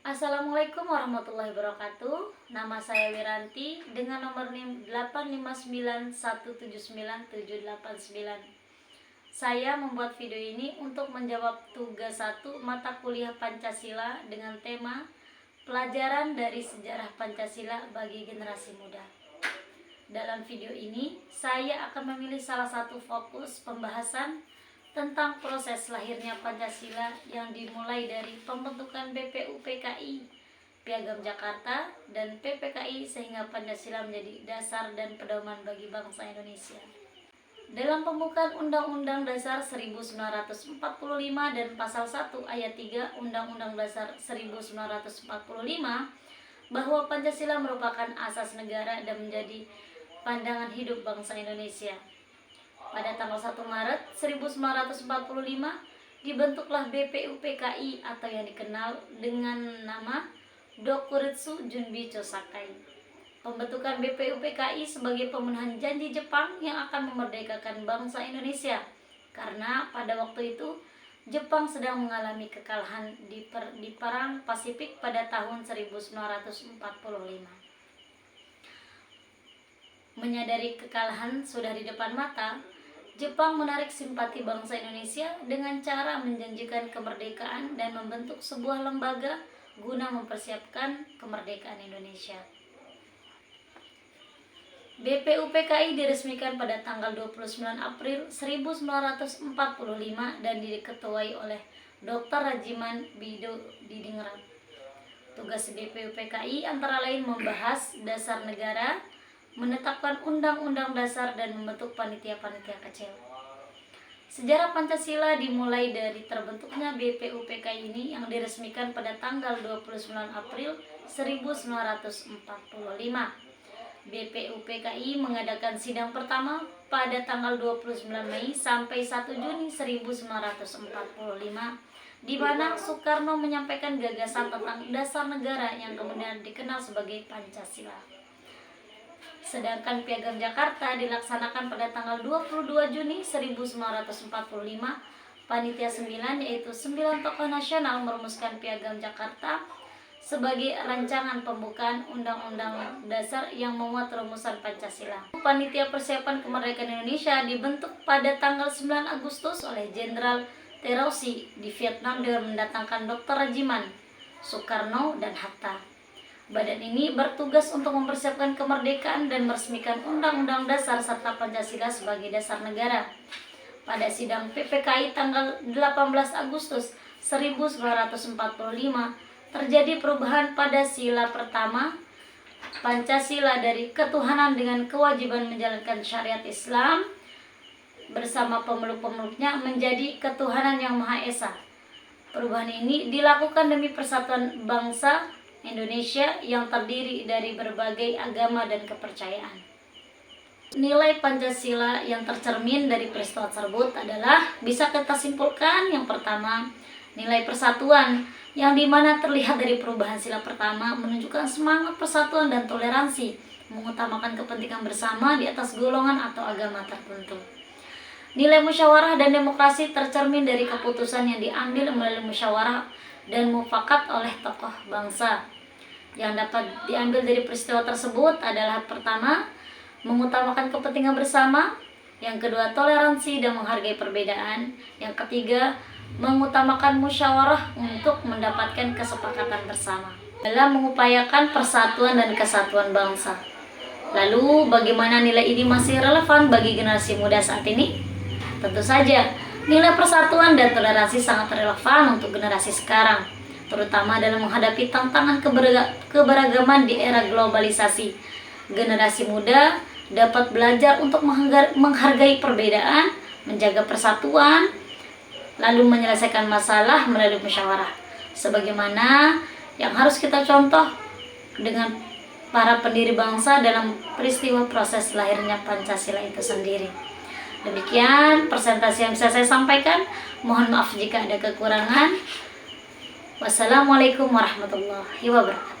Assalamualaikum warahmatullahi wabarakatuh. Nama saya Wiranti dengan nomor NIM 859179789. Saya membuat video ini untuk menjawab tugas 1 mata kuliah Pancasila dengan tema Pelajaran dari Sejarah Pancasila bagi Generasi Muda. Dalam video ini, saya akan memilih salah satu fokus pembahasan tentang proses lahirnya Pancasila yang dimulai dari pembentukan BPUPKI, Piagam Jakarta, dan PPKI sehingga Pancasila menjadi dasar dan pedoman bagi bangsa Indonesia. Dalam pembukaan Undang-Undang Dasar 1945 dan Pasal 1 Ayat 3 Undang-Undang Dasar 1945 bahwa Pancasila merupakan asas negara dan menjadi pandangan hidup bangsa Indonesia. Pada tanggal 1 Maret 1945 dibentuklah BPUPKI atau yang dikenal dengan nama Dokuritsu Junbicho Sakai. Pembentukan BPUPKI sebagai pemenuhan janji Jepang yang akan memerdekakan bangsa Indonesia, karena pada waktu itu Jepang sedang mengalami kekalahan di Perang Pasifik pada tahun 1945. Menyadari kekalahan sudah di depan mata, Jepang menarik simpati bangsa Indonesia dengan cara menjanjikan kemerdekaan dan membentuk sebuah lembaga guna mempersiapkan kemerdekaan Indonesia. BPUPKI diresmikan pada tanggal 29 April 1945 dan diketuai oleh Dr. Rajiman Didingrat. Tugas BPUPKI antara lain membahas dasar negara, menetapkan undang-undang dasar, dan membentuk panitia-panitia kecil. Sejarah Pancasila dimulai dari terbentuknya BPUPKI ini yang diresmikan pada tanggal 29 April 1945. BPUPKI mengadakan sidang pertama pada tanggal 29 Mei sampai 1 Juni 1945, di mana Soekarno menyampaikan gagasan tentang dasar negara yang kemudian dikenal sebagai Pancasila. Sedangkan Piagam Jakarta dilaksanakan pada tanggal 22 Juni 1945. Panitia 9 yaitu 9 tokoh nasional merumuskan Piagam Jakarta sebagai rancangan pembukaan Undang-Undang Dasar yang memuat rumusan Pancasila. Panitia Persiapan Kemerdekaan Indonesia dibentuk pada tanggal 9 Agustus oleh Jenderal Terauchi di Vietnam dengan mendatangkan Dr. Rajiman, Soekarno, dan Hatta. Badan ini bertugas untuk mempersiapkan kemerdekaan dan meresmikan Undang-Undang Dasar serta Pancasila sebagai dasar negara. Pada sidang PPKI tanggal 18 Agustus 1945 terjadi perubahan pada sila pertama Pancasila dari ketuhanan dengan kewajiban menjalankan syariat Islam bersama pemeluk-pemeluknya menjadi ketuhanan yang Maha Esa. Perubahan ini dilakukan demi persatuan bangsa Indonesia yang terdiri dari berbagai agama dan kepercayaan. Nilai Pancasila yang tercermin dari peristiwa tersebut adalah bisa kita simpulkan yang pertama, nilai persatuan yang dimana terlihat dari perubahan sila pertama menunjukkan semangat persatuan dan toleransi, mengutamakan kepentingan bersama di atas golongan atau agama tertentu. Nilai musyawarah dan demokrasi tercermin dari keputusan yang diambil melalui musyawarah dan mufakat oleh tokoh bangsa. Yang dapat diambil dari peristiwa tersebut adalah pertama, mengutamakan kepentingan bersama, yang kedua, toleransi dan menghargai perbedaan, yang ketiga, mengutamakan musyawarah untuk mendapatkan kesepakatan bersama dalam mengupayakan persatuan dan kesatuan bangsa. Lalu, bagaimana nilai ini masih relevan bagi generasi muda saat ini? Tentu saja, nilai persatuan dan toleransi sangat relevan untuk generasi sekarang, terutama dalam menghadapi tantangan keberagaman di era globalisasi. Generasi muda dapat belajar untuk menghargai perbedaan, menjaga persatuan, lalu menyelesaikan masalah melalui musyawarah. Sebagaimana yang harus kita contoh dengan para pendiri bangsa dalam peristiwa proses lahirnya Pancasila itu sendiri. Demikian presentasi yang bisa saya sampaikan. Mohon maaf jika ada kekurangan. Wassalamualaikum warahmatullahi wabarakatuh.